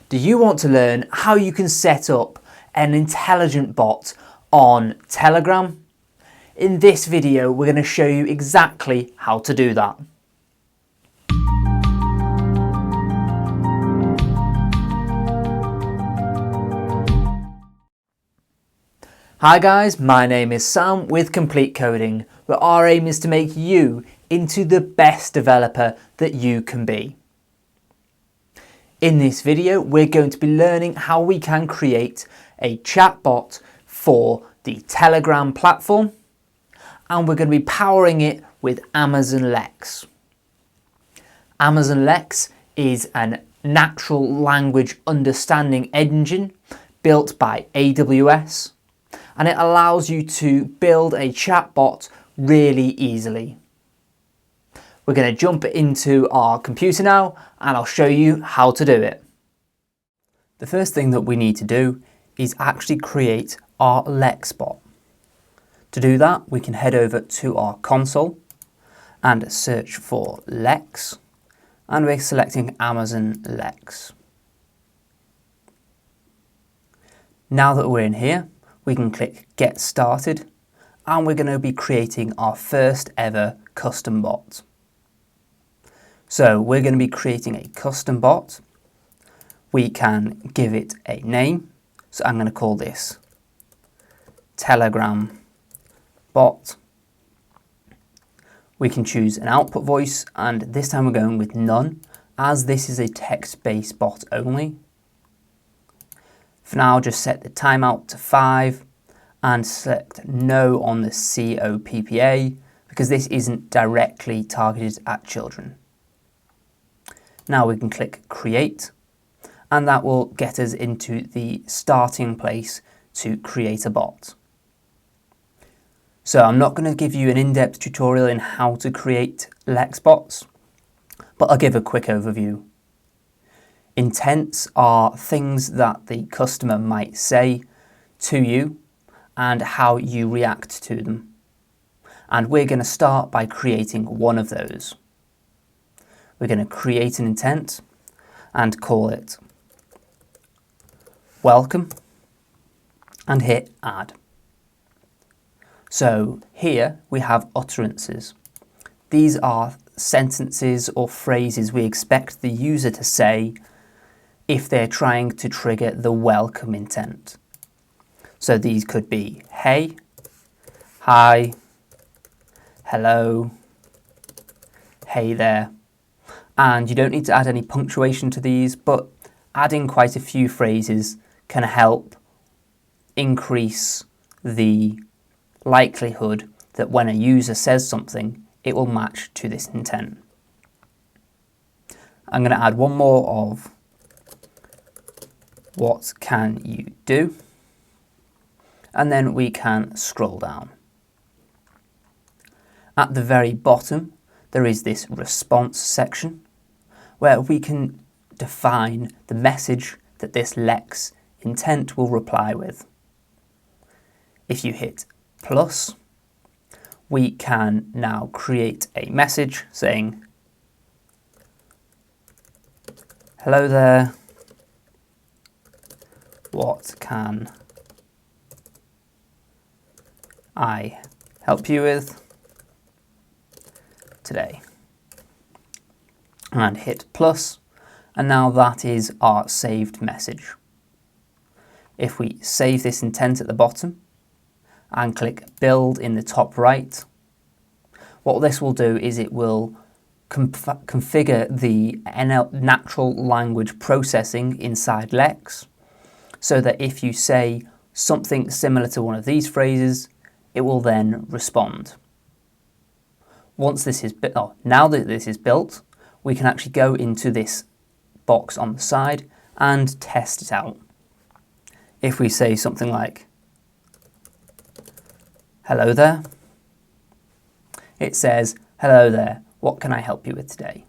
Do you want to learn how you can set up an intelligent bot on Telegram? In this video, we're going to show you exactly how to do that. Hi guys, my name is Sam with Complete Coding, where our aim is to make you into the best developer that you can be. In this video, we're going to be learning how we can create a chatbot for the Telegram platform, and we're going to be powering it with Amazon Lex. Amazon Lex is a natural language understanding engine built by AWS, and it allows you to build a chatbot really easily. We're going to jump into our computer now and I'll show you how to do it. The first thing that we need to do is actually create our Lex bot. To do that, we can head over to our console and search for Lex, and we're selecting Amazon Lex. Now that we're in here, we can click Get Started, and we're going to be creating our first ever custom bot. So we're going to be creating a custom bot. We can give it a name. So I'm going to call this Telegram bot. We can choose an output voice, and this time we're going with none, as this is a text-based bot only. For now, just set the timeout to 5 and select no on the COPPA because this isn't directly targeted at children. Now we can click Create, and that will get us into the starting place to create a bot. So I'm not going to give you an in-depth tutorial in how to create Lex bots, but I'll give a quick overview. Intents are things that the customer might say to you and how you react to them. And we're going to start by creating one of those. We're going to create an intent and call it welcome and hit add. So here we have utterances. These are sentences or phrases we expect the user to say if they're trying to trigger the welcome intent. So these could be hey, hi, hello, hey there. And you don't need to add any punctuation to these, but adding quite a few phrases can help increase the likelihood that when a user says something, it will match to this intent. I'm going to add one more of what can you do? And then we can scroll down. At the very bottom, there is this response section where we can define the message that this Lex intent will reply with. If you hit plus, we can now create a message saying, hello there, what can I help you with today? And hit plus, and now that is our saved message. If we save this intent at the bottom and click build in the top right, what this will do is it will configure the natural language processing inside Lex, so that if you say something similar to one of these phrases, it will then respond. Once this is now that this is built, we can actually go into this box on the side and test it out. If we say something like, hello there, it says, hello there, what can I help you with today?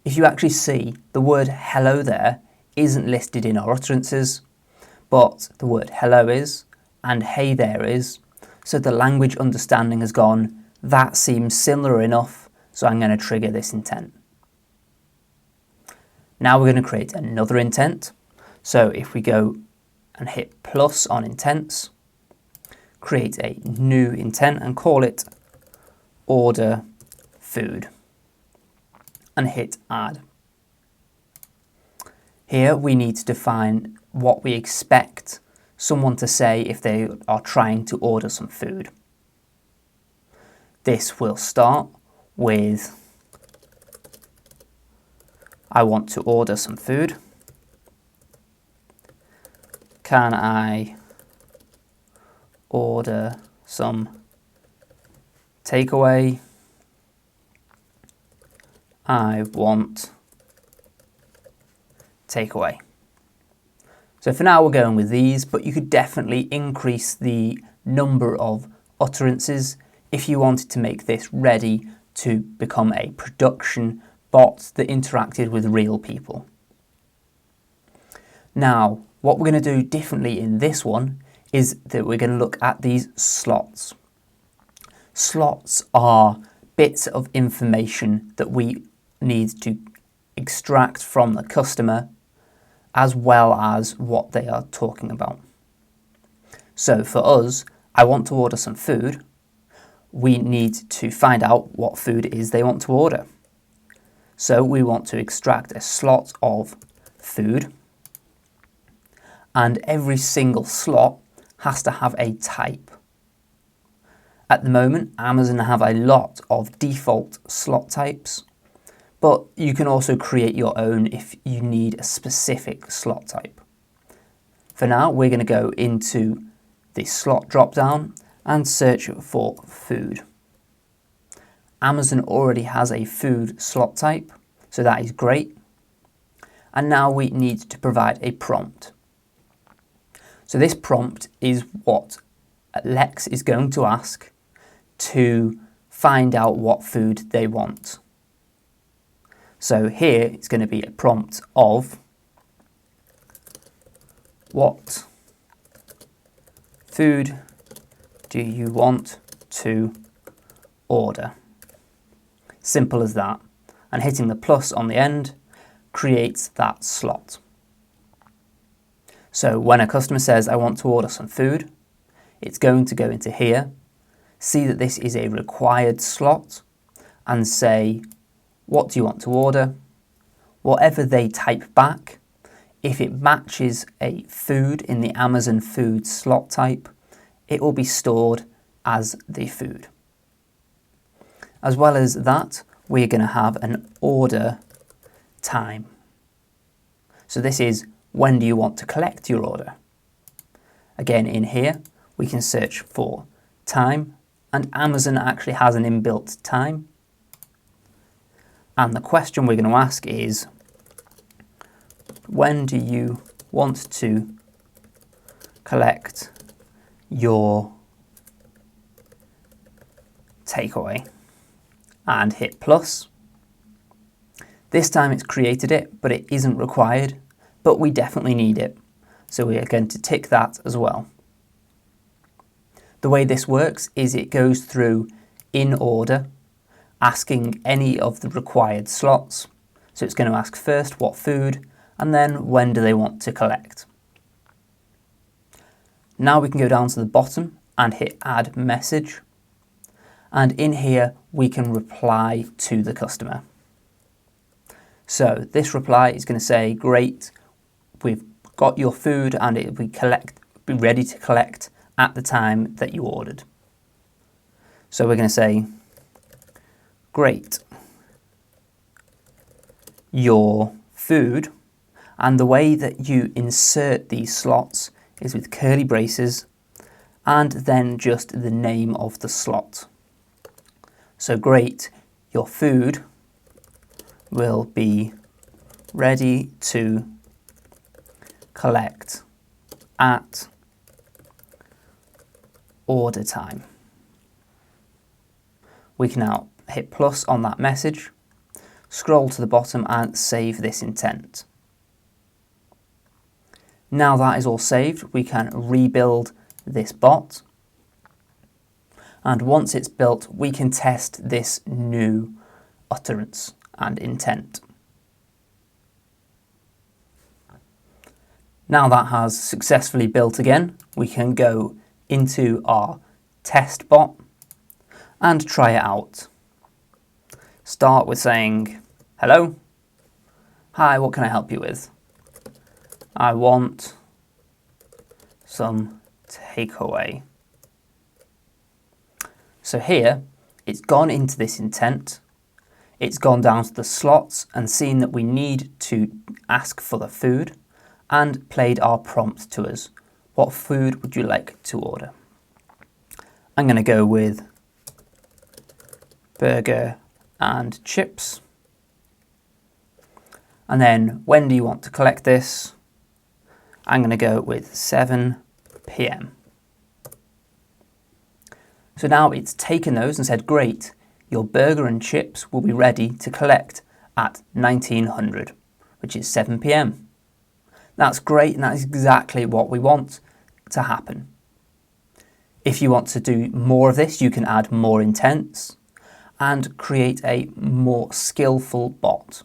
If you actually see, the word hello there isn't listed in our utterances, but the word hello is, and hey there is, so the language understanding has gone, that seems similar enough, so I'm going to trigger this intent. Now we're going to create another intent. So if we go and hit plus on intents, create a new intent and call it order food and hit add. Here we need to define what we expect someone to say if they are trying to order some food. This will start with I want to order some food. Can I order some takeaway? I want takeaway. So for now we're going with these, but you could definitely increase the number of utterances if you wanted to make this ready to become a production bot that interacted with real people. Now, what we're going to do differently in this one is that we're going to look at these slots. Slots are bits of information that we need to extract from the customer as well as what they are talking about. So for us, I want to order some food. We need to find out what food it is they want to order. So we want to extract a slot of food, and every single slot has to have a type. At the moment, Amazon have a lot of default slot types, but you can also create your own if you need a specific slot type. For now, we're going to go into the slot dropdown and search for food. Amazon already has a food slot type, so that is great. And now we need to provide a prompt. So this prompt is what Lex is going to ask to find out what food they want. So here it's going to be a prompt of what food do you want to order? Simple as that. And hitting the plus on the end creates that slot. So when a customer says, I want to order some food, it's going to go into here, see that this is a required slot, and say, what do you want to order? Whatever they type back, if it matches a food in the Amazon food slot type, it will be stored as the food. As well as that, we're going to have an order time. So this is when do you want to collect your order? Again, in here, we can search for time, and Amazon actually has an inbuilt time. And the question we're going to ask is, when do you want to collect your takeaway? And hit plus. This time it's created it, but it isn't required, but we definitely need it. So we are going to tick that as well. The way this works is it goes through in order, asking any of the required slots. So it's going to ask first what food, and then when do they want to collect. Now we can go down to the bottom and hit add message. And in here, we can reply to the customer. So this reply is going to say, great, we've got your food and it will be ready to collect at the time that you ordered. So we're going to say, great, your food. And the way that you insert these slots is with curly braces and then just the name of the slot. So great, your food will be ready to collect at order time. We can now hit plus on that message, scroll to the bottom and save this intent. Now that is all saved, we can rebuild this bot. And once it's built, we can test this new utterance and intent. Now that has successfully built again, we can go into our test bot and try it out. Start with saying, hello, hi, what can I help you with? I want some takeaway. So here, it's gone into this intent, it's gone down to the slots and seen that we need to ask for the food and played our prompt to us. What food would you like to order? I'm going to go with burger and chips. And then when do you want to collect this? I'm going to go with 7 p.m. So now it's taken those and said, great, your burger and chips will be ready to collect at 1900, which is 7 p.m. That's great, and that's exactly what we want to happen. If you want to do more of this, you can add more intents and create a more skillful bot.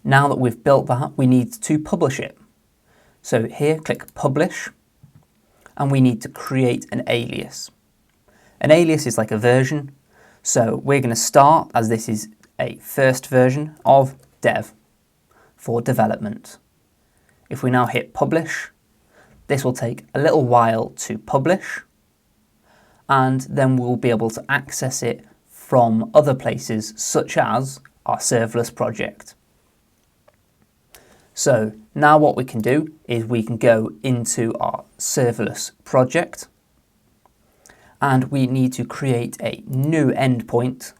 Now that we've built that, we need to publish it. So here, click Publish, and we need to create an alias. An alias is like a version, so we're going to start, as this is a first version of dev for development. If we now hit Publish, this will take a little while to publish, and then we'll be able to access it from other places, such as our serverless project. So now what we can do is we can go into our serverless project, and we need to create a new endpoint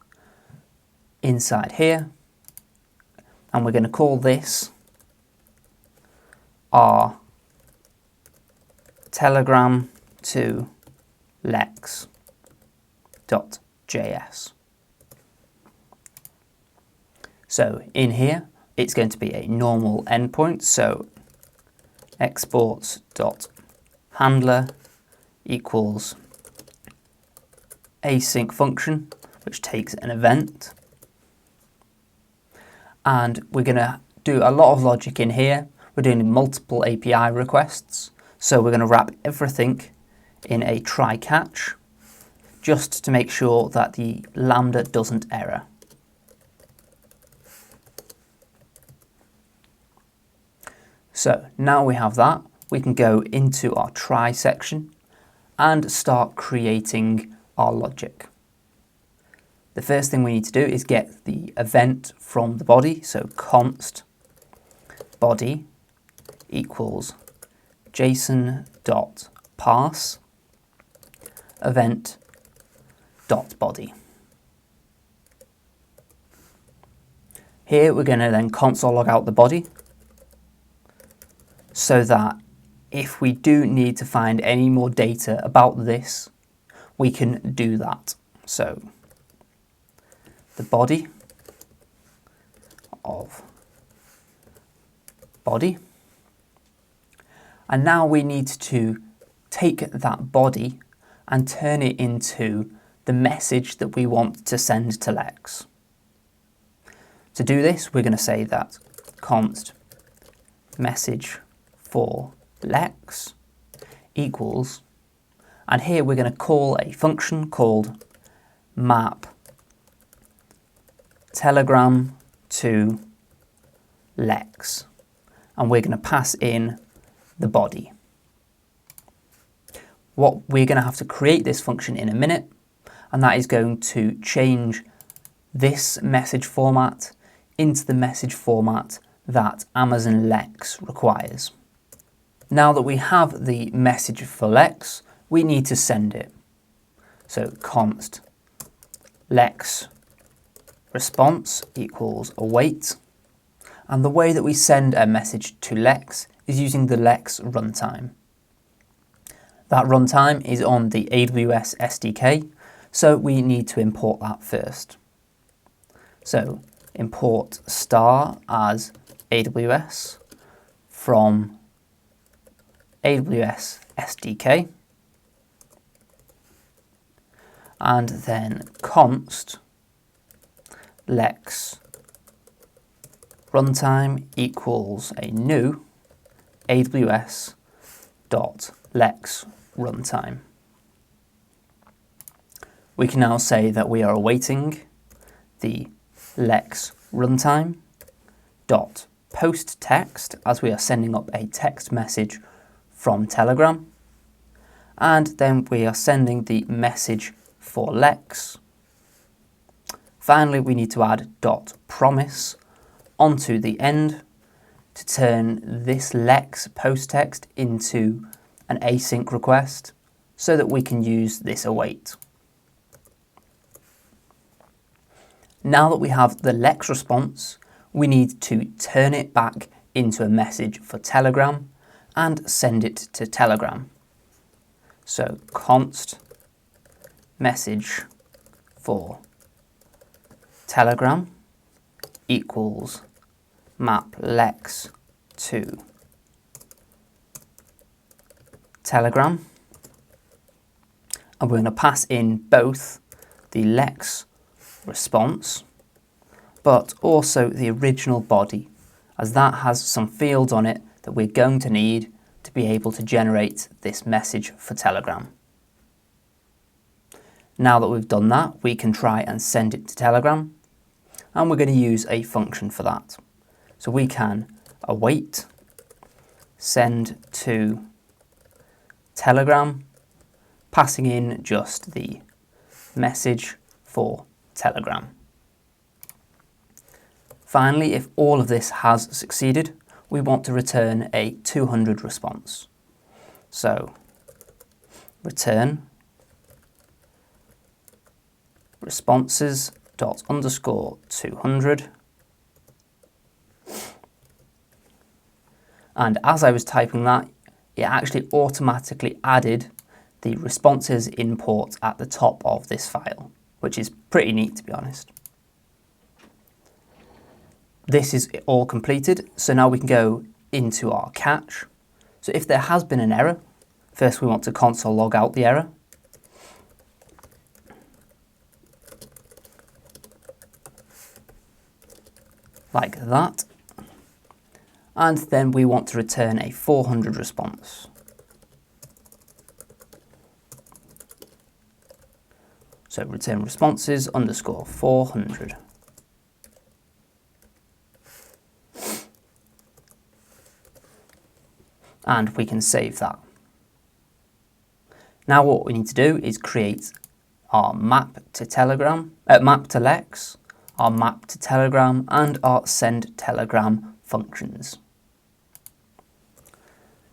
inside here, and we're going to call this our Telegram to Lex.js. So in here, it's going to be a normal endpoint, so exports.handler equals async function, which takes an event. And we're going to do a lot of logic in here. We're doing multiple API requests, so we're going to wrap everything in a try-catch, just to make sure that the Lambda doesn't error. So now we have that, we can go into our try section and start creating our logic. The first thing we need to do is get the event from the body, so const body equals json.parse event.body. Here we're going to then console log out the body, so that if we do need to find any more data about this, we can do that. So the body of body, and now we need to take that body and turn it into the message that we want to send to Lex. To do this, we're going to say that const message for Lex equals, and here we're going to call a function called map telegram to Lex, and we're going to pass in the body. What we're going to have to create this function in a minute, and that is going to change this message format into the message format that Amazon Lex requires. Now that we have the message for Lex, we need to send it. So const Lex response equals await. And the way that we send a message to Lex is using the Lex runtime. That runtime is on the AWS SDK, so we need to import that first. So import star as AWS from AWS SDK, and then const Lex runtime equals a new aws.lex runtime. We can now say that we are awaiting the lex runtime dot post text, as we are sending up a text message from Telegram, and then we are sending the message for lex. Finally, we need to add dot promise onto the end to turn this lex post text into an async request so that we can use this await. Now that we have the lex response, we need to turn it back into a message for Telegram and send it to Telegram. So const message for Telegram equals map lex to Telegram, and we're going to pass in both the lex response but also the original body, as that has some fields on it that we're going to need to be able to generate this message for Telegram. Now that we've done that, we can try and send it to Telegram, and we're going to use a function for that. So we can await send to Telegram, passing in just the message for Telegram. Finally, if all of this has succeeded, we want to return a 200 response. So return responses dot underscore 200. And as I was typing that, it actually automatically added the responses import at the top of this file, which is pretty neat, to be honest. This is all completed, so now we can go into our catch. So if there has been an error, first we want to console log out the error. Like that. And then we want to return a 400 response. So return responses underscore 400. And we can save that. Now what we need to do is create our map to Telegram, map to Lex, our map to Telegram, and our send Telegram functions.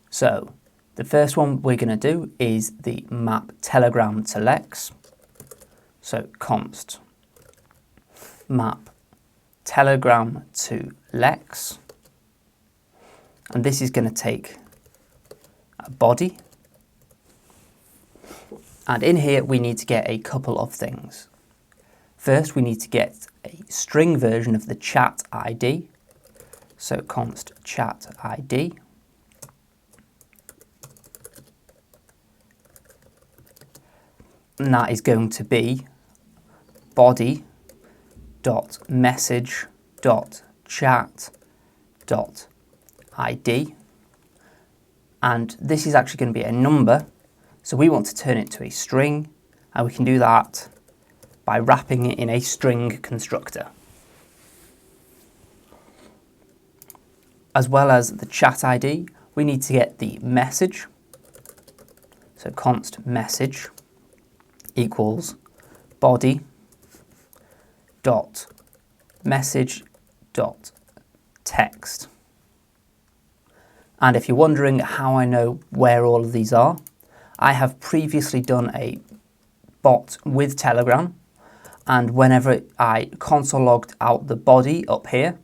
So the first one we're going to do is the map Telegram to Lex. So const map Telegram to Lex, and this is going to take a body, and in here we need to get a couple of things. First, we need to get a string version of the chat ID, so const chat ID, and that is going to be body.message.chat.id, and this is actually going to be a number, so we want to turn it to a string, and we can do that by wrapping it in a string constructor. As well as the chat ID, we need to get the message, so const message equals body.message.text. And if you're wondering how I know where all of these are, I have previously done a bot with Telegram, and whenever I console logged out the body up here,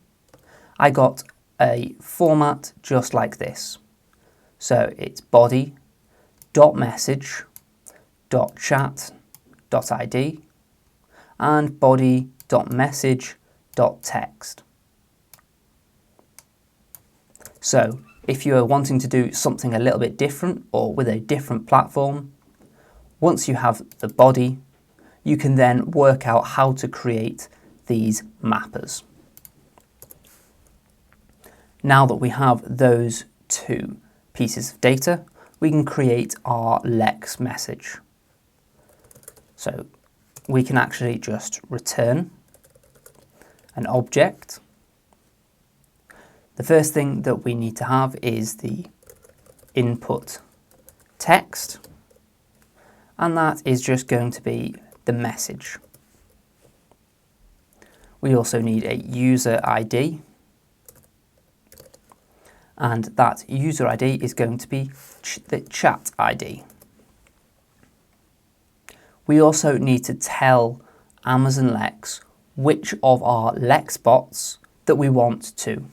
I got a format just like this. So it's body.message.chat.id and body.message.text. So if you are wanting to do something a little bit different or with a different platform, once you have the body, you can then work out how to create these mappers. Now that we have those two pieces of data, we can create our Lex message. So we can actually just return an object. The first thing that we need to have is the input text, and that is just going to be the message. We also need a user ID, and that user ID is going to be the chat ID. We also need to tell Amazon Lex which of our Lex bots that we want to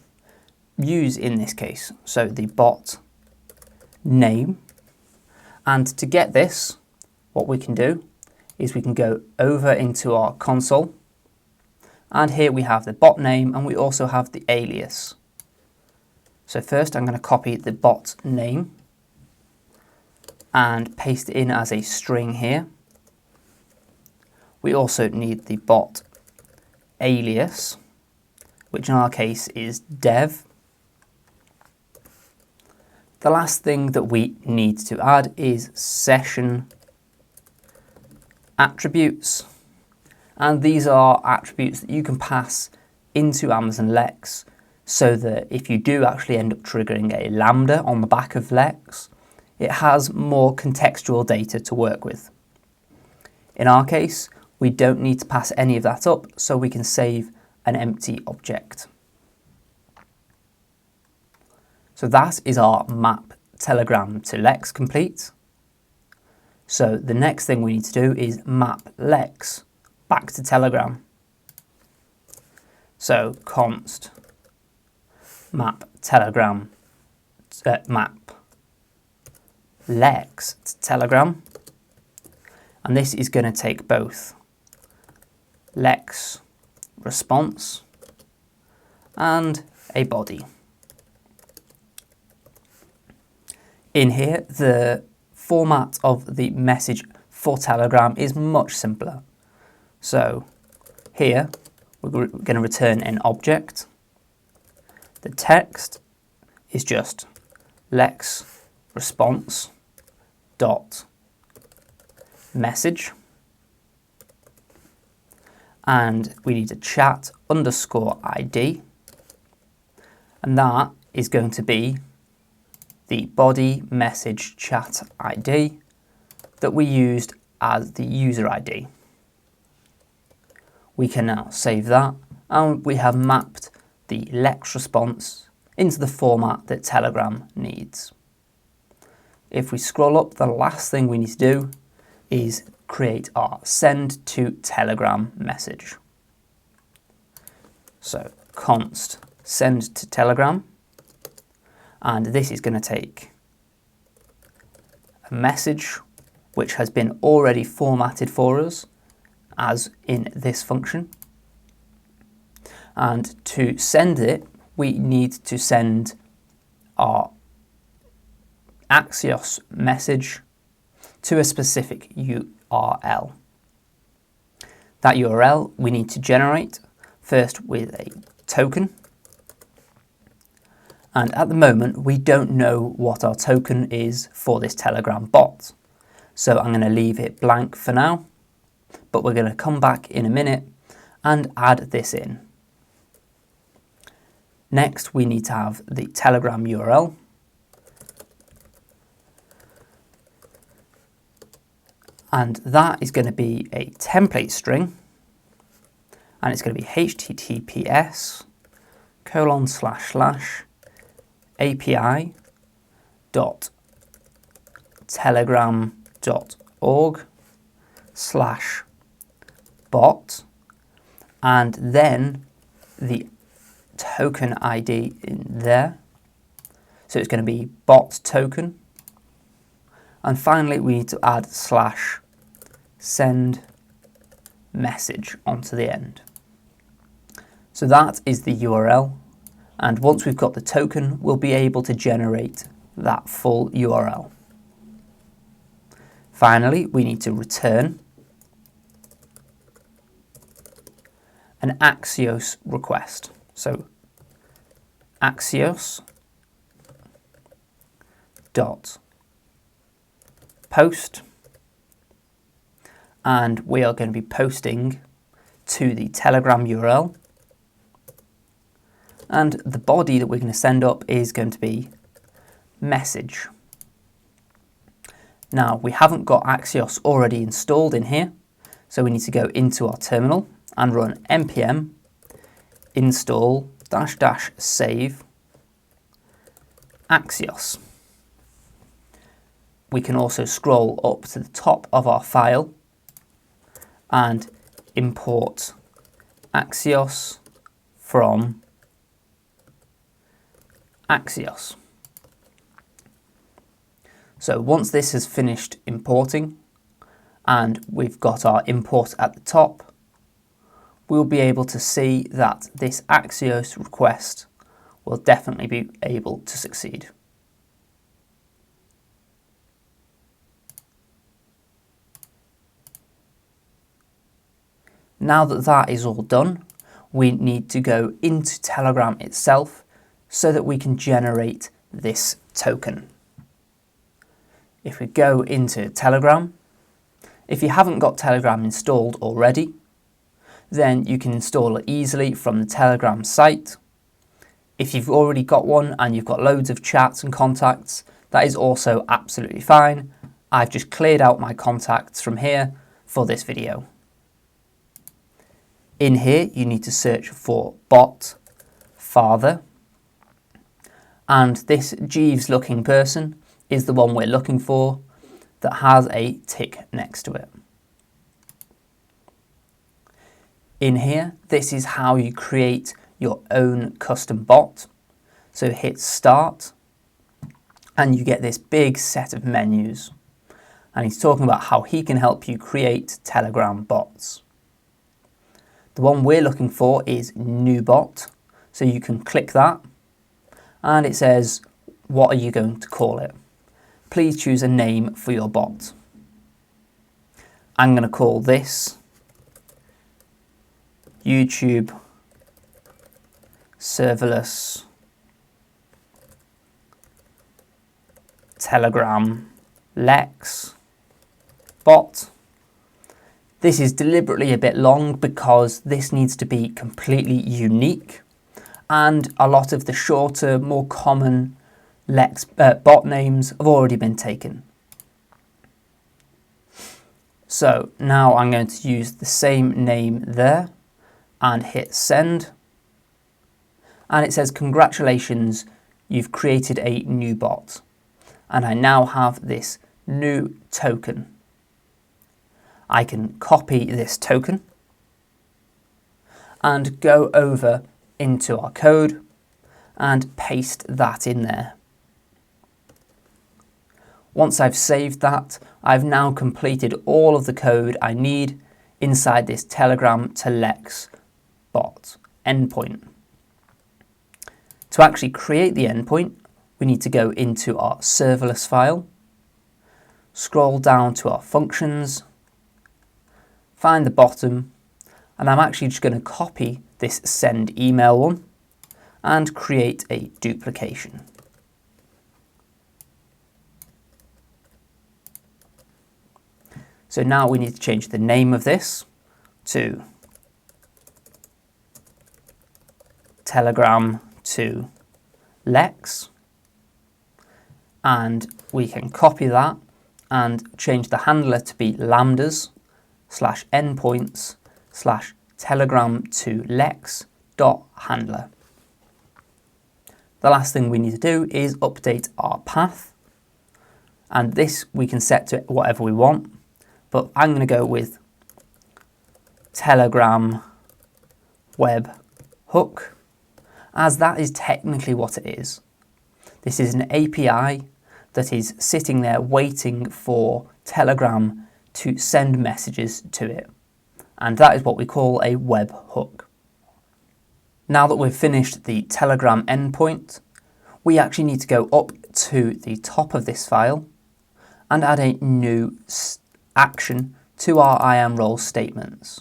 use in this case. So the bot name. And to get this, what we can do is we can go over into our console, and here we have the bot name and we also have the alias. So first I'm going to copy the bot name and paste it in as a string here. We also need the bot alias, which in our case is dev. The last thing that we need to add is session attributes, and these are attributes that you can pass into Amazon Lex so that if you do actually end up triggering a lambda on the back of Lex, it has more contextual data to work with. In our case, we don't need to pass any of that up, so we can save an empty object. So that is our map Telegram to Lex complete. So the next thing we need to do is map Lex back to Telegram. So const map Telegram map Lex to Telegram, and this is going to take both Lex response and a body. In here, the format of the message for Telegram is much simpler. So here we're going to return an object. The text is just Lex response dot message, and we need a chat underscore ID, and that is going to be the body message chat ID that we used as the user ID. We can now save that, and we have mapped the Lex response into the format that Telegram needs. If we scroll up, the last thing we need to do is create our send to Telegram message. So const send to Telegram, and this is going to take a message which has been already formatted for us as in this function. And to send it, we need to send our Axios message to a specific URL. That URL we need to generate first with a token. And at the moment, we don't know what our token is for this Telegram bot. So I'm going to leave it blank for now, but we're going to come back in a minute and add this in. Next, we need to have the Telegram URL. And that is going to be a template string, and it's going to be https://api.telegram.org/bot, and then the token ID in there. So it's going to be bot token. And finally, we need to add /send message onto the end. So that is the URL. And once we've got the token, we'll be able to generate that full URL. Finally, we need to return an Axios request. So axios dot post, and we are going to be posting to the Telegram URL, and the body that we're going to send up is going to be message. Now we haven't got Axios already installed in here, so we need to go into our terminal and run npm install -- save Axios. We can also scroll up to the top of our file and import Axios from Axios. So once this has finished importing and we've got our import at the top, we'll be able to see that this Axios request will definitely be able to succeed. Now that that is all done, we need to go into Telegram itself so that we can generate this token. If we go into Telegram, if you haven't got Telegram installed already, then you can install it easily from the Telegram site. If you've already got one and you've got loads of chats and contacts, that is also absolutely fine. I've just cleared out my contacts from here for this video. In here, you need to search for bot father, and this Jeeves looking person is the one we're looking for that has a tick next to it. In here, this is how you create your own custom bot. So hit start and you get this big set of menus. And he's talking about how he can help you create Telegram bots. The one we're looking for is new bot. So you can click that and it says, what are you going to call it? Please choose a name for your bot. I'm going to call this YouTube serverless Telegram Lex Bot. This is deliberately a bit long because this needs to be completely unique, and a lot of the shorter, more common Lex bot names have already been taken. So now I'm going to use the same name there and hit send. And it says, congratulations, you've created a new bot. And I now have this new token. I can copy this token and go over into our code and paste that in there. Once I've saved that, I've now completed all of the code I need inside this Telegram to Lex bot endpoint. To actually create the endpoint, we need to go into our serverless file, scroll down to our functions, find the bottom, and I'm actually just going to copy this send email one and create a duplication. So now we need to change the name of this to Telegram to Lex, and we can copy that and change the handler to be lambdas / endpoints / Telegram to Lex dot handler. The last thing we need to do is update our path, and this we can set to whatever we want. But I'm going to go with Telegram web hook, as that is technically what it is. This is an API that is sitting there waiting for Telegram to send messages to it. And that is what we call a web hook. Now that we've finished the Telegram endpoint, we actually need to go up to the top of this file and add a new action to our IAM-role statements.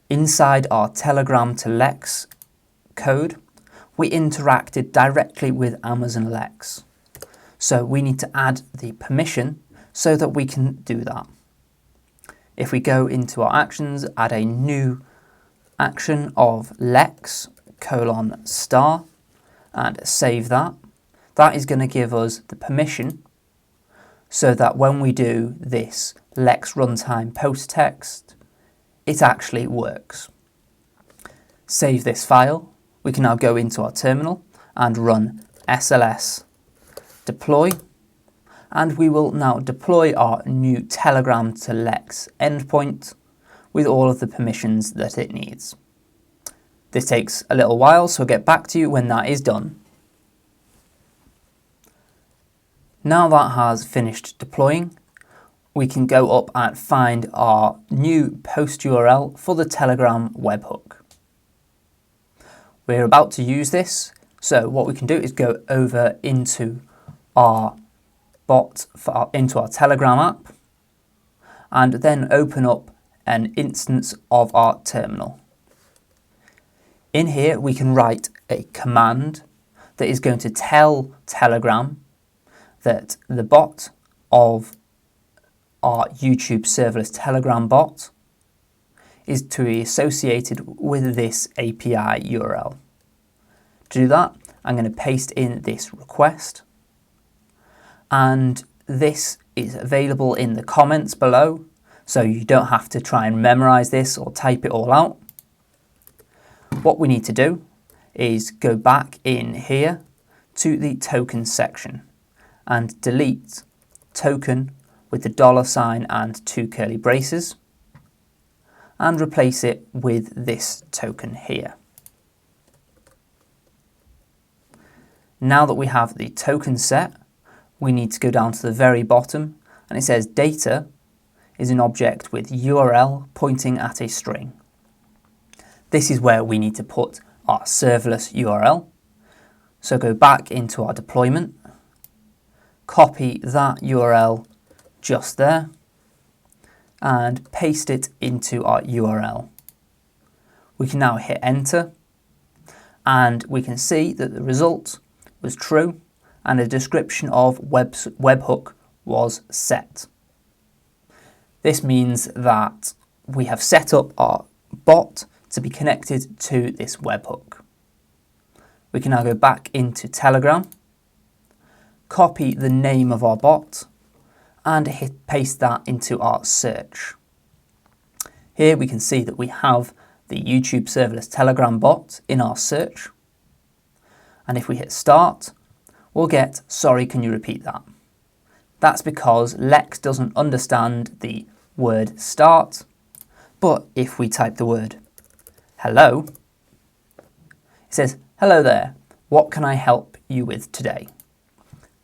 Inside our Telegram to Lex code, we interacted directly with Amazon Lex. So we need to add the permission so that we can do that. If we go into our actions, add a new action of Lex : star and save that. That is going to give us the permission so that when we do this Lex runtime post text, it actually works. Save this file. We can now go into our terminal and run sls deploy, and we will now deploy our new Telegram to Lex endpoint with all of the permissions that it needs. This takes a little while, so I'll get back to you when that is done. Now that has finished deploying, we can go up and find our new post URL for the Telegram webhook. We're about to use this, so what we can do is go over into our bot, into our Telegram app, and then open up an instance of our terminal. In here we can write a command that is going to tell Telegram that the bot of our YouTube serverless Telegram bot is to be associated with this API URL. To do that, I'm going to paste in this request, and this is available in the comments below, so you don't have to try and memorize this or type it all out. What we need to do is go back in here to the token section and delete token with the $ and 2 curly braces and replace it with this token here. Now that we have the token set, we need to go down to the very bottom, and it says data is an object with URL pointing at a string. This is where we need to put our serverless URL. So go back into our deployment, copy that URL just there, and paste it into our URL. We can now hit enter, and we can see that the result was true and a description of webhook was set. This means that we have set up our bot to be connected to this webhook. We can now go back into Telegram, copy the name of our bot, and paste that into our search. Here we can see that we have the YouTube serverless Telegram bot in our search. And if we hit start, we'll get, sorry, can you repeat that? That's because Lex doesn't understand the word start, but if we type the word hello, it says, hello there, what can I help you with today?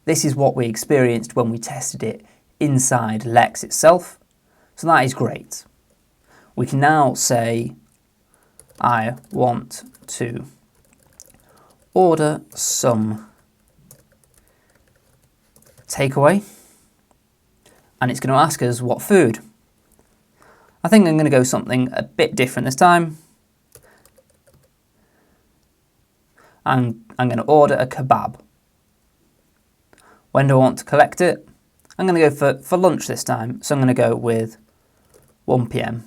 This is what we experienced when we tested it inside Lex itself, so that is great. We can now say, I want to order some takeaway, and it's going to ask us what food. I think I'm going to go something a bit different this time. And I'm going to order a kebab. When do I want to collect it? I'm going to go for lunch this time, so I'm going to go with 1 p.m.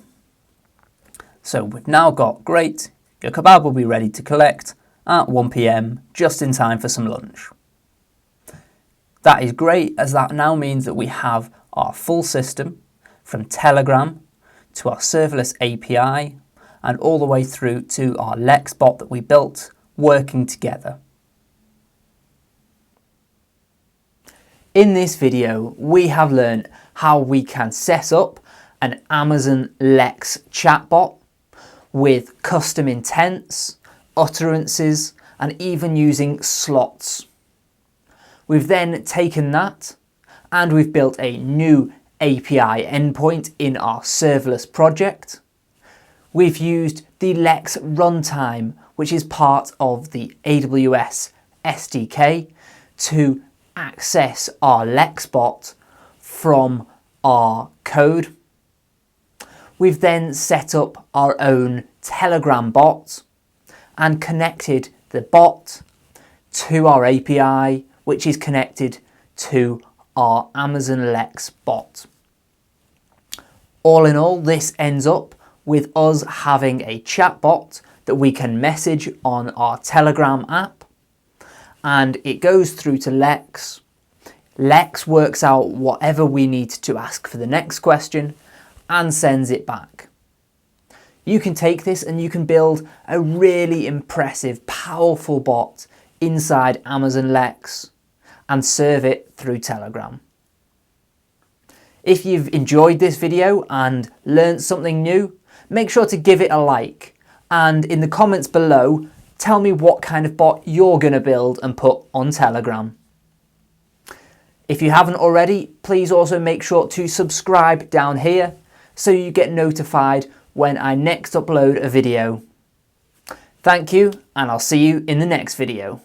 So we've now got, great, your kebab will be ready to collect at 1 p.m, just in time for some lunch. That is great, as that now means that we have our full system from Telegram to our serverless API and all the way through to our Lex bot that we built working together. In this video, we have learned how we can set up an Amazon Lex chatbot with custom intents, utterances, and even using slots. We've then taken that and we've built a new API endpoint in our serverless project. We've used the Lex runtime, which is part of the AWS SDK, to access our Lex bot from our code. We've then set up our own Telegram bot and connected the bot to our API, which is connected to our Amazon Lex bot. All in all, this ends up with us having a chatbot that we can message on our Telegram app, and it goes through to Lex. Lex works out whatever we need to ask for the next question and sends it back. You can take this and you can build a really impressive, powerful bot inside Amazon Lex and serve it through Telegram. If you've enjoyed this video and learned something new, make sure to give it a like, and in the comments below, tell me what kind of bot you're going to build and put on Telegram. If you haven't already, please also make sure to subscribe down here so you get notified when I next upload a video. Thank you, and I'll see you in the next video.